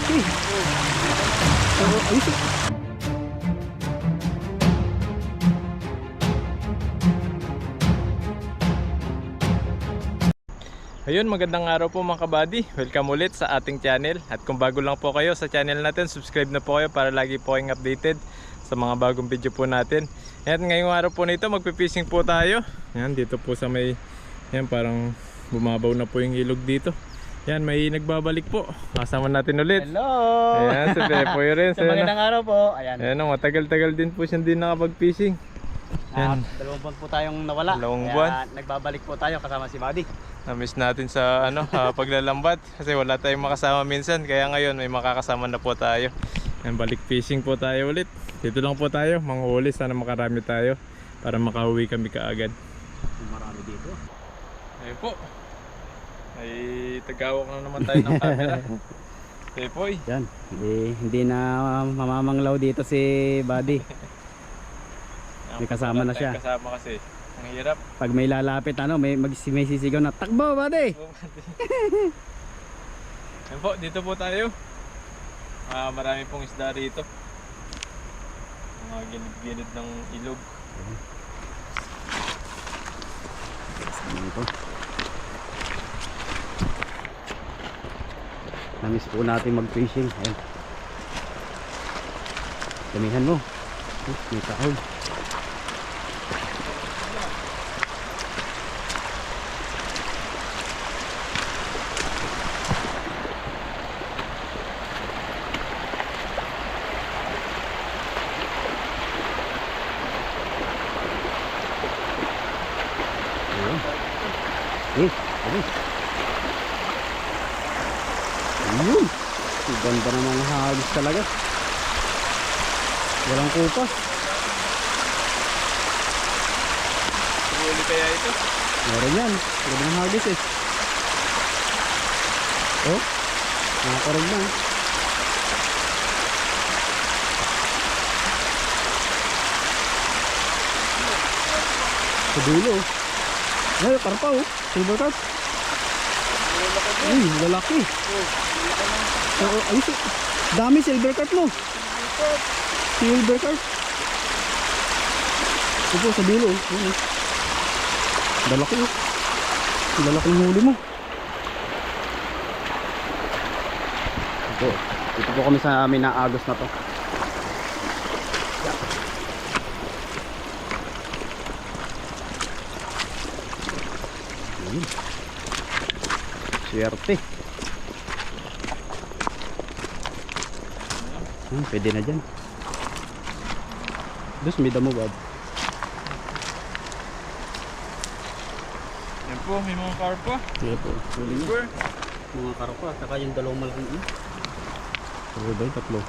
lalaki. Pero ayos eh. Ayun, magandang araw po mga kabady. Welcome ulit sa ating channel. At kung bago lang po kayo sa channel natin, subscribe na po kayo para lagi po kayong updated sa mga bagong video po natin. At ngayong araw po nito, magpipishing po tayo. Yan, dito po sa may, yan, parang bumabaw na po yung ilog dito. Yan, may nagbabalik po. Kasama natin ulit. Hello! Ayan, si Pepoy rin. So, magandang araw po. Ayan. Ayan, matagal-tagal din po siya din nakapag-fishing. Yan. Dalawang buwan po tayong nawala. Dalawang Kaya buwan. nagbabalik po tayo kasama si Buddy. Na-miss natin sa paglalambat kasi wala tayong makasama minsan, kaya ngayon may makakasama na po tayo. Yan, balik fishing po tayo ulit. Dito lang po tayo, manghuli, sana makarami tayo para makauwi kami kaagad. Marami dito. Ayun po. Ay tagawak na naman tayo ng camera. Pepoy. Yan. Hindi na mamamanglaw dito si Buddy. May kasama na siya. Kasama kasi. Ang hirap. Pag may lalapit may sisigaw na takbo Buddy. Ayun po, dito po tayo. Marami pong isda rito. Mga gilid-gilid ng ilog. Ito. Namiss po natin mag-fishing. Ayan. Damihan mo. May kahon. Ayun. Ganda ng mga hagis talaga. Walang kupas. Huli kaya ito? Meron yan. Ganda ng hagis eh. Oh. Nakakarag na. Sa dulo. Ay, karpa oh. Silver carp. Uy, lalaki. Ayos. Dami silver carp mo. Silver carp. Ito sa dulo. Lalaki oh. Lalaki yung huli mo. Ito po kami sa amin na Agos na to. Swerte. Pwede na dyan. Dus may damo bad. Yan po, may mga karpa. Yan po. Huli niya. Super. Mga karpa. Saka yung dalawang malaking ano. Huli ba yung tatlo?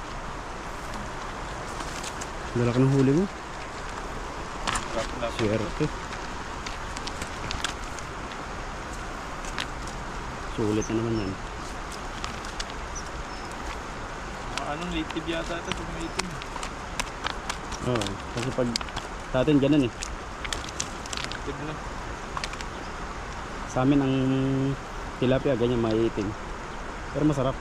Lalaki ng huli mo. Swerte. Sulit na naman yan. Anong native yata ito pag may itim? Oo. Kasi pag sa atin ganun eh. Native na. Sa amin ang tilapia ganyan maiitim. Pero masarap.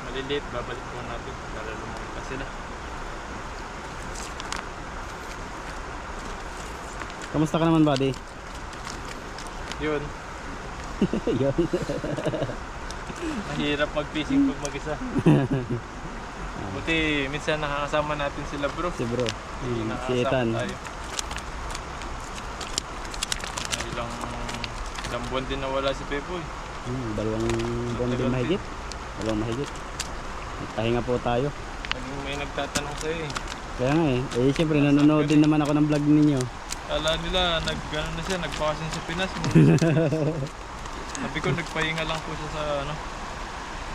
Maliliit, babalik po natin para lumaki pa sila. Kamusta ka naman buddy? Yun, Yun. mahirap mag-fishing pag mag-isa. Buti minsan nakakasama natin sila bro. Si bro. Si Nakakasama Ethan. tayo. Ilang buwan din nawala si Pepoy. Dalawang buwan din mahigit. Dalawang mahigit. Pahinga po tayo. May nagtatanong sa'yo eh. Kaya nga eh. Eh syempre nanonood din naman ako ng vlog ninyo. Kala nila nag-gano'n na siya, nagpakasin sa Pinas. Sabi ko nagpahinga lang po siya sa ano.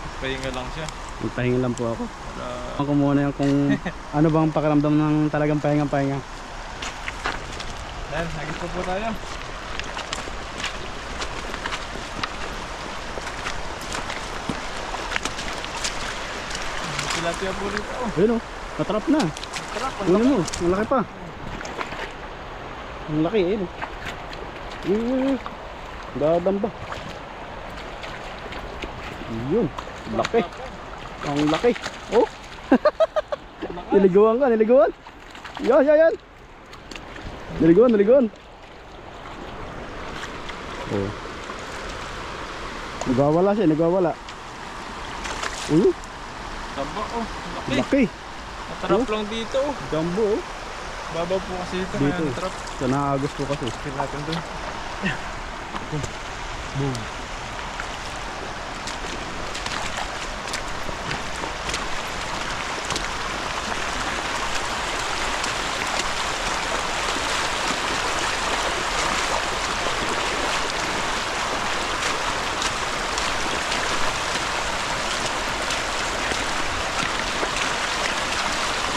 Nagpahinga lang siya. Nagpahinga lang po ako. Para Ako muna yung kung ano bang pakiramdam ng talagang pahinga-pahinga. yan, nagis po tayo. Tilapia po rito. Ayun o. Natrap na. Kunin mo. Ang laki pa. Ang laki eh. Dadamba. Yun. Laki. Ang laki. Oh. Niliguan ka, niliguan. Yan, yan, yan. Niliguan, niliguan. Oh. Nagwawala siya, nagwawala. Uy, Taba oh. Laki. laki. Natrap lang dito oh. Jumbo oh. Babaw po kasi dito. Dito. Kaya natrap. So nakagos po kasi. Skill natin dun. Boom.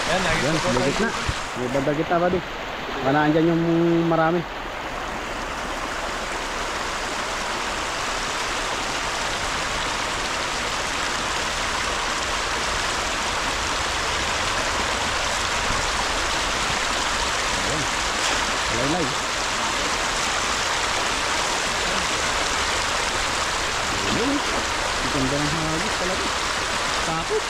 Yan, Yan, naging sa may gitna. May banda gitna ba di? Kanaan dyan yung marami. Ayan. Laylay. Ayan. Ang ganda ng hagis talaga. Takot.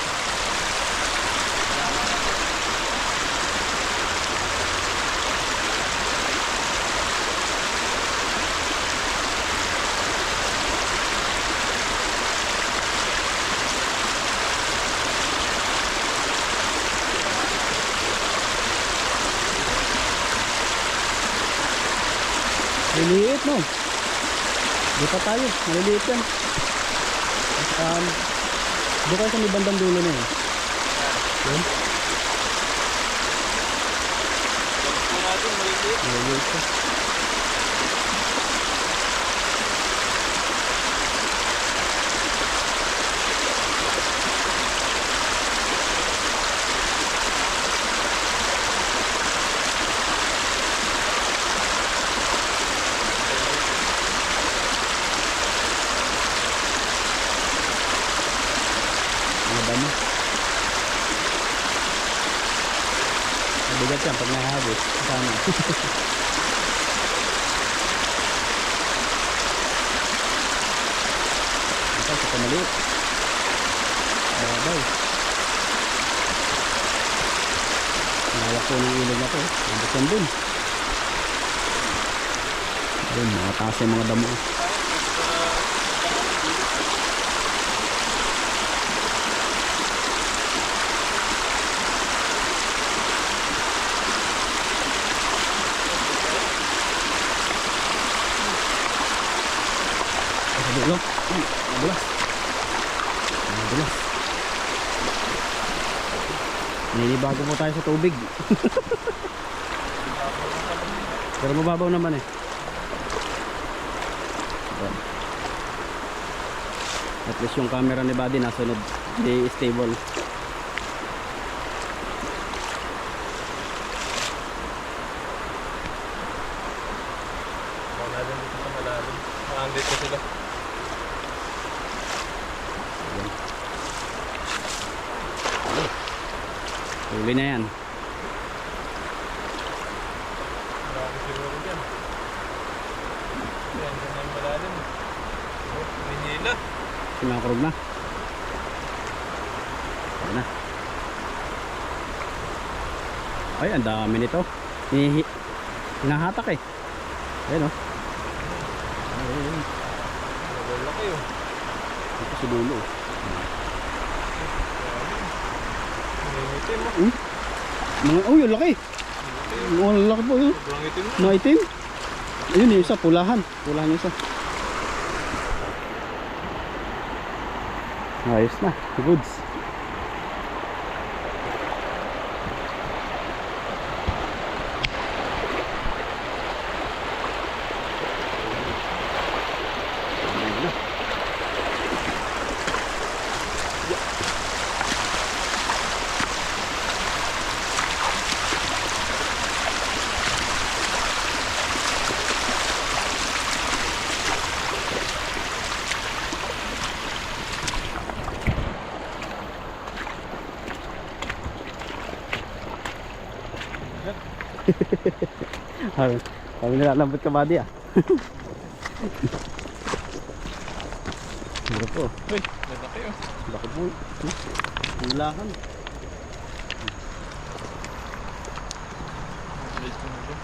Maliliit no. Dito tayo, maliliit yan. Doon kayo sa may bandang dulo na yun. Yun. po natin, maliliit. Maliliit siya. Dami. Mabigat yan pag nahagis. Sana. Ito, sa kamaliit. Babaw. Nawak ko ng ilog na to. Nandit yan dun. Dun, makataas yung mga damo. Madulas. Madulas. Madulas. Ninibago po tayo sa tubig. Pero mababaw naman eh. At least yung camera ni Buddy nasunod. Hindi stable. Wala din dito sa malalim. Andito sila. Huli na yan. Marami siguro dyan. Yan, dyan na yung malalim. Oh, may hila. Sinakurog na. Ayan na. Ay, ang dami nito. Hinahatak eh. Ayan o. Ayan. Malalaki oh. Ito si dulo. Nangingitim mo. Mga, oh, yung laki. Ang laki po yun. Sobrang itim mo. Mga itim. Ayun yung isa, pulahan. Pulahan yung isa. Ayos na. Goods. Kami nilalambot ka Buddy ah. Uy, lalaki. laki oh. Laki po. Ang lakan. Size mo na ito.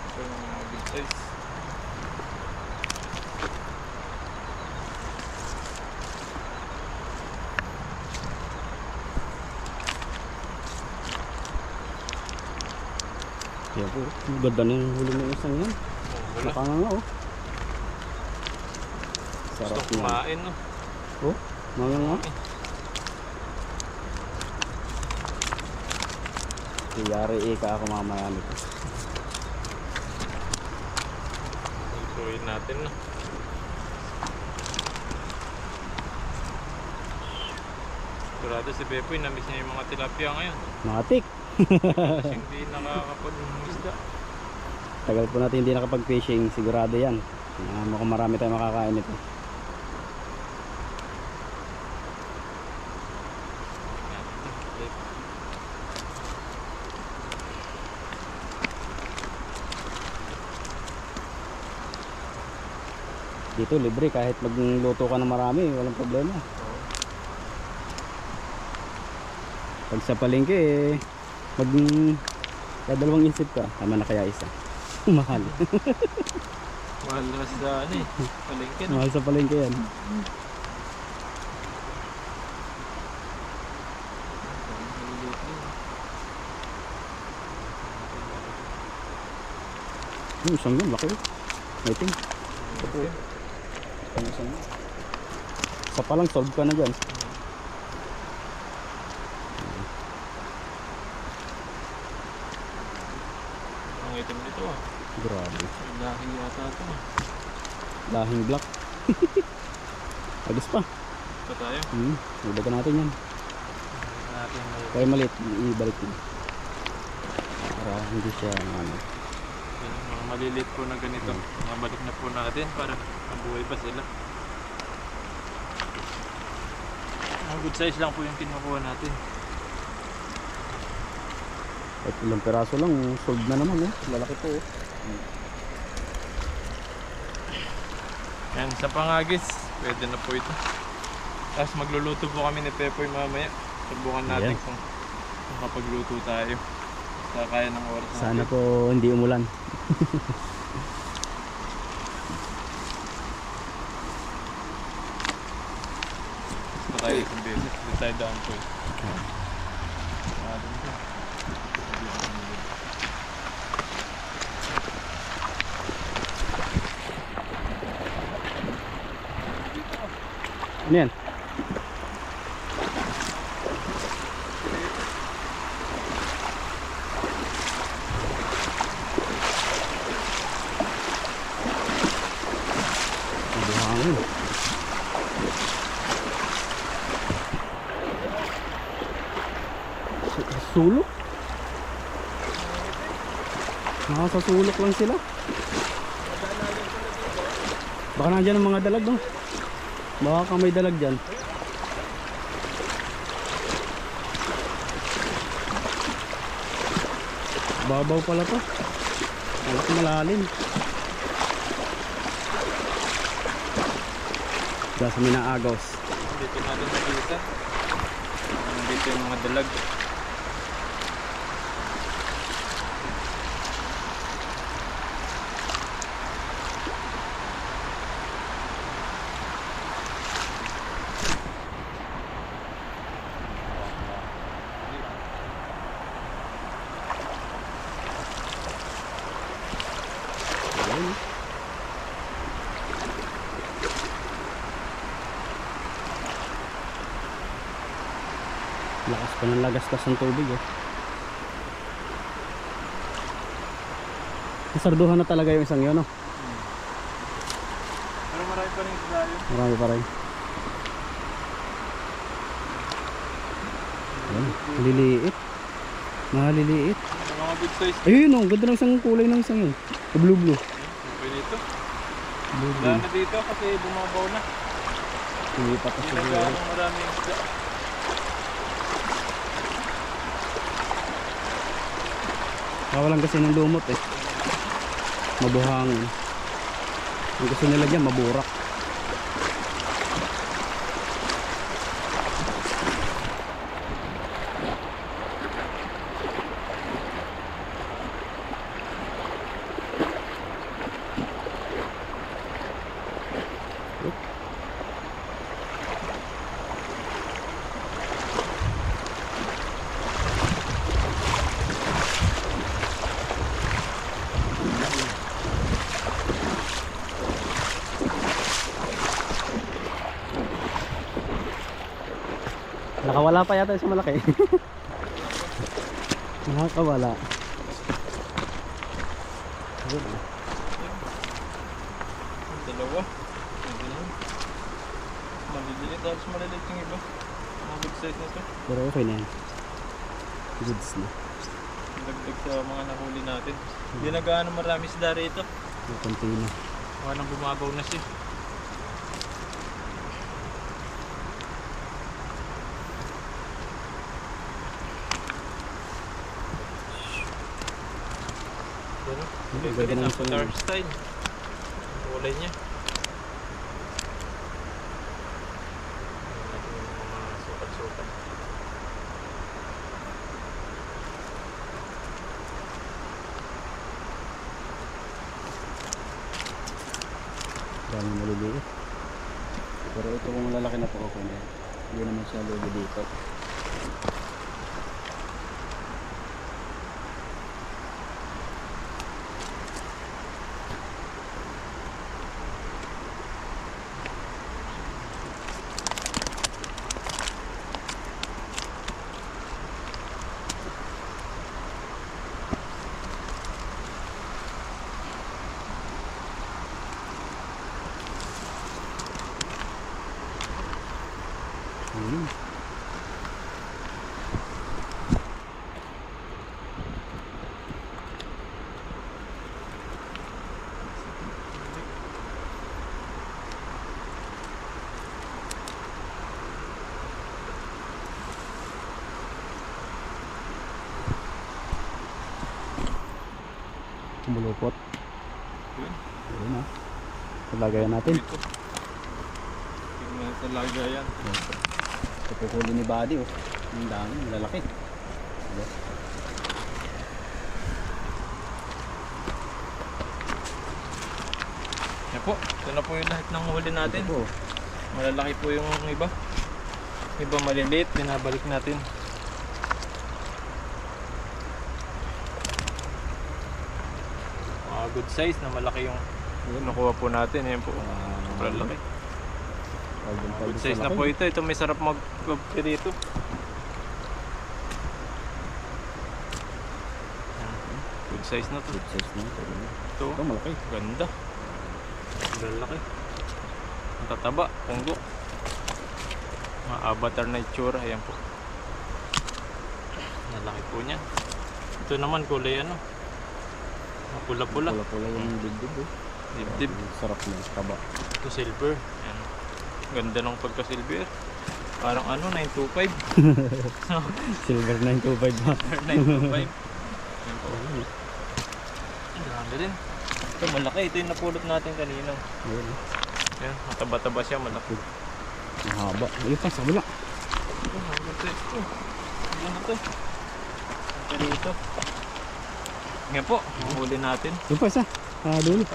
Ito yung mga big size. Kaya po, ganda na yung huli ng isang yan. Wala. Nakanganga oh. Sarap Gusto na. kumain no. Oh, manganga. Kiyari ika ako mamaya nito. Isuhin natin no. Sigurado si Bepoy, namiss niya yung mga tilapia ngayon. Matik. Kasi hindi nakakapag-isda. Tagal po natin hindi nakapag-fishing, sigurado yan. Mukhang marami tayong makakain nito. Dito libre kahit magluto ka ng marami, walang problema. Pag sa palengke dalawang isip ka, tama na kaya isa. Mahal. Mahal na sa ano eh. Palengke no. Mahal sa palengke yan. Isang yun, laki. Waiting. Isang yun. Sa palang solve ka na dyan. Ang item nito ah. Grabe. Lahi yata ito ah. Lahing black. Agos pa. Ito tayo. Ibaga natin yan. Natin may Kaya maliit, ibalik mo. Para hindi siya ano. yung mga maliliit po na ganito. Mabalik na po natin para mabuhay pa sila. Mga good size lang po yung kinukuha natin. At ilang peraso lang, sold na naman eh. Lalaki po oh. Yan, sa pangagis, pwede na po ito. Tapos magluluto po kami ni Pepoy mamaya. Subukan natin Ayan. kung makapagluto tayo. Sa kaya ng oras natin. Sana po hindi umulan. Gusto tayo isang beses. Hindi tayo daan po eh. Dun po. Ano yan? Mabuhangin. Sulok? Nasa sulok lang sila. Baka nandiyan ang mga dalag no? Baka may dalag dyan. Babaw pala to. Malaki malalim. Dito sa Minaagos. Dito natin nakita. Dito yung mga dalag. Ayun. Lakas pa ng lagastas ng tubig eh. Nasarduhan na talaga yung isang yun no? Pero marami pa rin tayo. Marami pa rin. Ayan, maliliit. Maliliit. Mga good size. Ayun oh, ganda ng isang kulay ng isang yun. Blue blue. Okay nito. Blue Wala blue. na dito kasi bumabaw na. Hindi pa kasi Hindi na gano'ng maraming isda. kawalan kasi ng lumot eh. Mabuhangin. Ang gusto nila dyan, maburak. Nakawala pa yata sa malaki. Nakakawala. Ayun. Dalawa. Maliliit, tapos maliliit yung iba. Mga good size na to. Pero okay na yan. Goods na. Dagdag sa mga nahuli natin. Hindi na gaano marami isda rito. May konti na. Baka nang bumabaw na siya. Pero, Ang pwede ganda na ng po dark style. Ang kulay niya. Ayan yung mga sukat-sukat. Dami maliliit. Pero ito kung lalaki na po okay na yan. Hindi naman siya logo dito. Ayun. Kumulupot. Yun. Ayun ha. Lagayan natin. Dito. Tingnan sa lagayan. Ito po huli ni Buddy oh. Ang dami, malalaki. Diba? Yan po. Ito na po yung lahat ng huli natin. Ito po. Malalaki po yung iba. Iba maliliit. Binabalik natin. Mga good size na malaki yung nakuha po natin. Ayan po. Sobrang laki. Good size na po ito. Ito may sarap mag-cook dito. Good size na to. Good size na ito. Ito. Ito malaki. Ganda. Sobrang laki. Ang tataba. Punggo. Mga avatar na itsura. Ayan po. Nalaki po niyan. Ito naman kulay ano. Pula-pula. Pula-pula yung dibdib oh. Dibdib. Sarap na. Taba. Ito silver. Ayan. Ganda ng pagka-silver. Parang ano, 925. Silver 925 ba? 925. Ayan po. Ang dami rin. Ito malaki. Ito yung napulot natin kanina. Ayun oh. Ayan, mataba-taba siya. Malaki. Mahaba. Ayun pa sa wala. Ito, hanggang ito. Ito. Ano ito? Ito dito. Ngayon po, huli natin. Ayun pa isa. Dulo.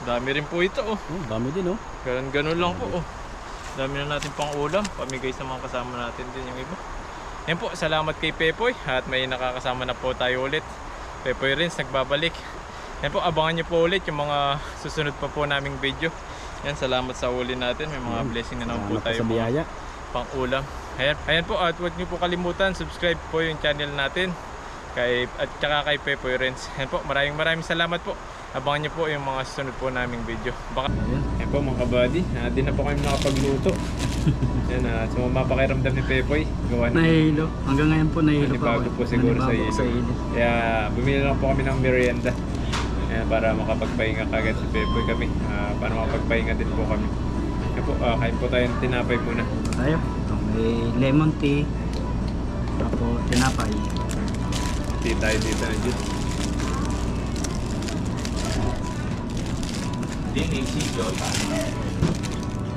Dami rin po ito oh. Oh, dami din oh. Ganun lang po oh. Dami na natin pang ulam. Pamigay sa mga kasama natin din yung iba. Yan po, salamat kay Pepoy. At may nakakasama na po tayo ulit. Pepoy Rins, nagbabalik. Yan po, abangan nyo po ulit yung mga susunod pa po naming video. Yan, salamat sa uli natin. May mga blessing na naman po Salamat tayo sa biyaya. pang ulam. Ayan po, at huwag nyo po kalimutan, subscribe po yung channel natin at saka kay Pepoy Rins. Ayan po, maraming salamat po. Abangan nyo po yung mga susunod po naming video. Ayan po mga kabady, di na po kami nakapagluto. Ayan, sumama pakiramdam ni Pepoy. Gawa na. Nahihilo. Hanggang ngayon po nahihilo pa Nanibago po siguro sa iyo. Kaya bumili lang po kami ng merienda. Ayan, para makapagpahinga kagad si Pepoy kami. Para makapagpahinga din po kami. Ayan po, kain po tayo ng tinapay muna. Tayo. Ito, may lemon tea. Tapos tinapay. Tea tayo dito na juice.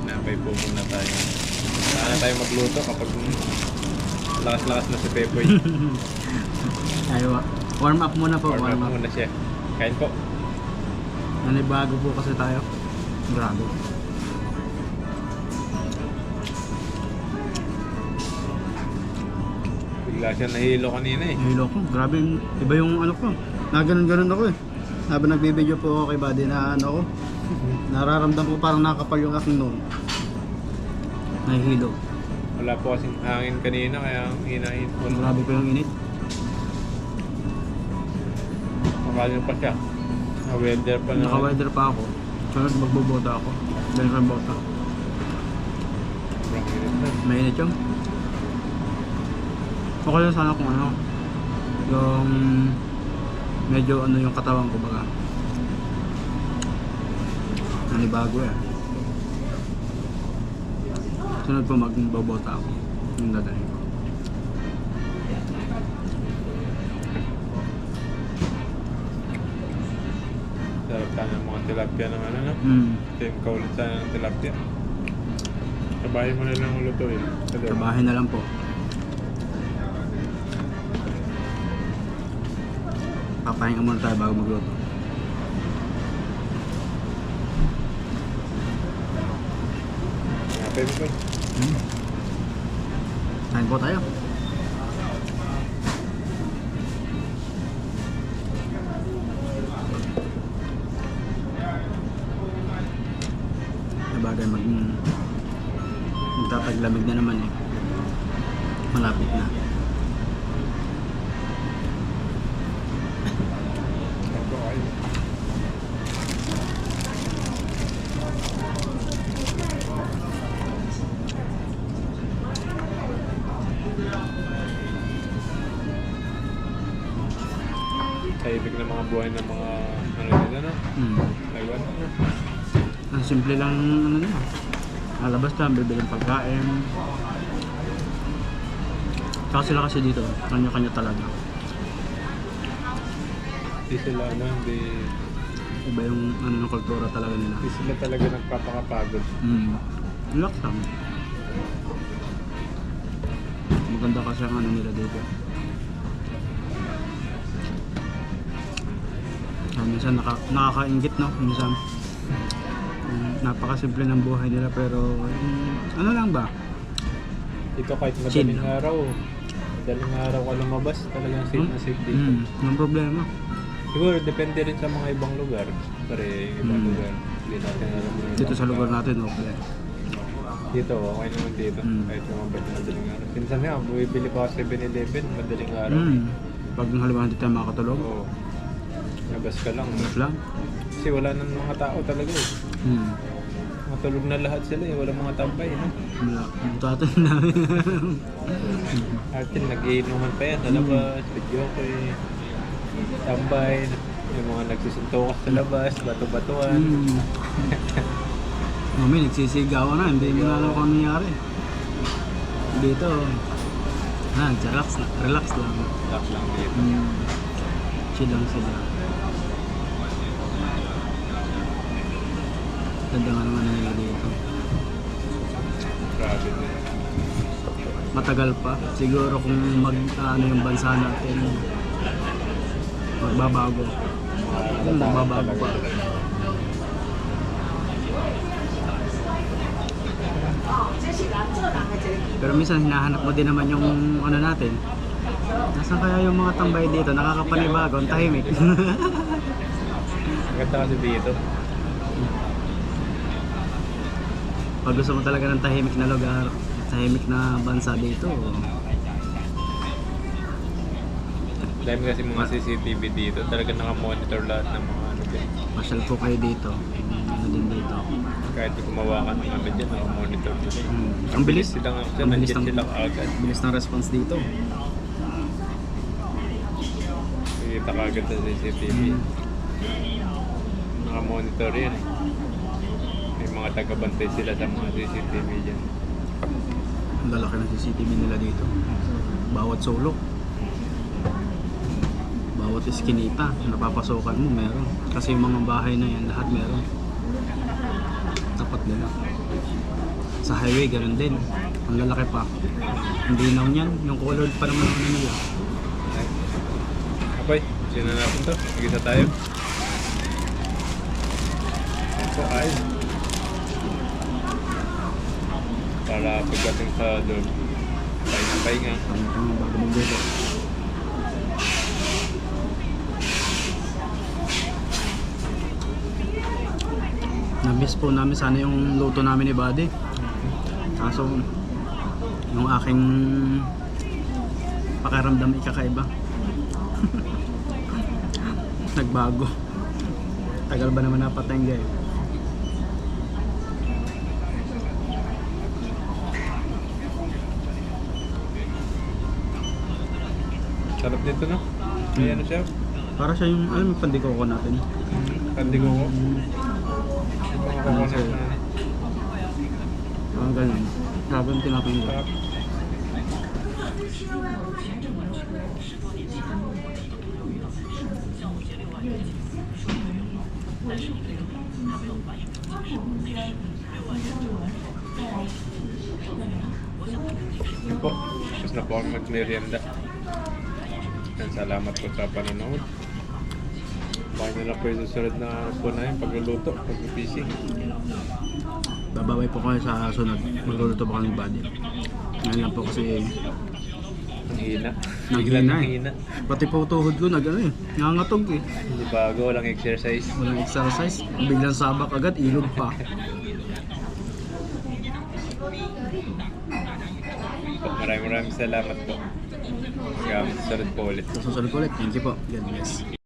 Tinapay po muna tayo. Saan tayo magluto kapag lakas-lakas na si Pepoy. Tayo, warm up muna po. Warm up muna siya. Kain po. Nanibago po kasi tayo. Grabe. Bigla siya nahilo kanina eh. Nahilo ko. Grabe. Iba yung ano ko. Naganon-ganon ako eh. Habang nagbibideo po ako kay Buddy na ano ko. Nararamdam ko parang nakakapal yung aking nung. Nahihilo. Wala po kasing hangin kanina kaya hinahin po. Grabe pa yung init. Makalim pa siya. Weather pa na. Naka-weather pa ako. Sunod magbobota ako. Dahil sa bota. Sobrang init na. Mainit yung. Okay lang sana kung ano. Yung medyo ano yung katawan ko baga. Nanibago eh. Sunod po magbobota ako. Yung dadalhin ko. Sarap tayo ng mga tilapia ng ano no? Team ka ulit tayo ng tilapia. Sabahin mo na lang ulutuin. Trabahin na lang po. Papahinga muna tayo bago magluto. Pwede po. Kain po tayo. Sabagay magtataglamig na naman eh. Malapit na. Ako ay. Tahimik na mga buhay ng mga ano nila no? Taiwan no? Ang simple lang ano na. Alabas lang, bibiling pagkain. Tsaka sila kasi dito, kanya-kanya talaga. Hindi sila ano, hindi Iba yung ano ng kultura talaga nila. sila talaga nagpapakapagod. Relax lang. Maganda kasi ang ano nila dito. Minsan nakakaingit no, minsan. Napakasimple ng buhay nila pero ano lang ba? Ito kahit Chill madaling araw ka lumabas, talagang safe na safe dito. Walang problema. Siguro depende rin sa mga ibang lugar. Pare, ibang lugar. Hindi natin alam yung Dito ibang sa lugar natin, okay. Dito, okay naman dito. Kahit lumabas na madaling araw. Minsan nga, bumibili pa ako sa 7-Eleven, madaling araw. Pag halimbawa hindi tayo makatulog, Oo. Labas ka lang. labas lang. Kasi wala nang mga tao talaga eh. Matulog na lahat sila eh. Walang mga tambay, no? Wala. Tatin namin. Atin, nag-iinuman pa yan sa labas. Video ko eh. Tambay. Yung mga nagsisuntukas sa labas. Bato-batuan. Mami, nagsisigawan na. Hindi mo na alam kung ano nangyari. Dito, relax lang. Relax lang dito. Chill lang sila. Ganda nga naman nila dito. Grabe na. Matagal pa. Siguro kung ano yung bansa natin, magbabago. Magbabago pa. Pero minsan hinahanap mo din naman yung ano natin. Nasaan kaya yung mga tambay dito? Nakakapanibago, ang tahimik. Maganda kasi dito. Pag gusto mo talaga ng tahimik na lugar, tahimik na bansa dito. Dahil kasi mga CCTV dito, talaga naka-monitor lahat ng mga ano din. Masyal po kayo dito. Ano din dito. Kahit gumawa ka ng ano dyan, naka-monitor nila. Ang bilis. Sila nga siya, Ang bilis nandiyan ng- sila kaagad. Bilis ng response dito. Nakikita ka agad sa CCTV. Naka-monitor yan. May mga taga-bantay sila sa mga CCTV dyan. Ang lalaki ng CCTV nila dito. Bawat sulok. Bawat iskinita na napapasokan mo meron. Kasi yung mga bahay na yan, lahat meron. Tapat nila. Sa highway, ganoon din. Ang lalaki pa. Hindi na yan. Yung colored pa naman ano nila. Okay, sino na natin to? Mag-isa tayo. Ito ay. Para pagdating sa doon, pahinga. Ang bago magluto. miss po namin sana yung luto namin ni Buddy. Kaso yung aking pakiramdam ikakaiba. Nagbago. Tagal ba naman napatengga eh. Sarap nito, no? May ano siya? Para siya yung, alam mo, pandikoko natin. Kandi ko ko. Mga Ano coconut siya? na. Parang ganun. Sabi yung tinapin ko. Sarap. Yun po, tapos na po ako mag-merienda. Yan, salamat po sa panonood. Baka nyo lang po yung susunod na ano po na yung pagluluto, pag-PC. Babaway po kayo sa sunod. Magluluto pa kami ni Buddy. Ngayon lang po kasi Ang hina. Ang Biglang hina eh. hina. pati po tuhod ko nag ano eh. Nangangatog eh. Hindi bago, walang exercise. Walang exercise. Biglang sabak agad, ilog pa. Maraming salamat po. Hanggang sa susunod po ulit. Sa susunod ko ulit. Thank you po. God bless.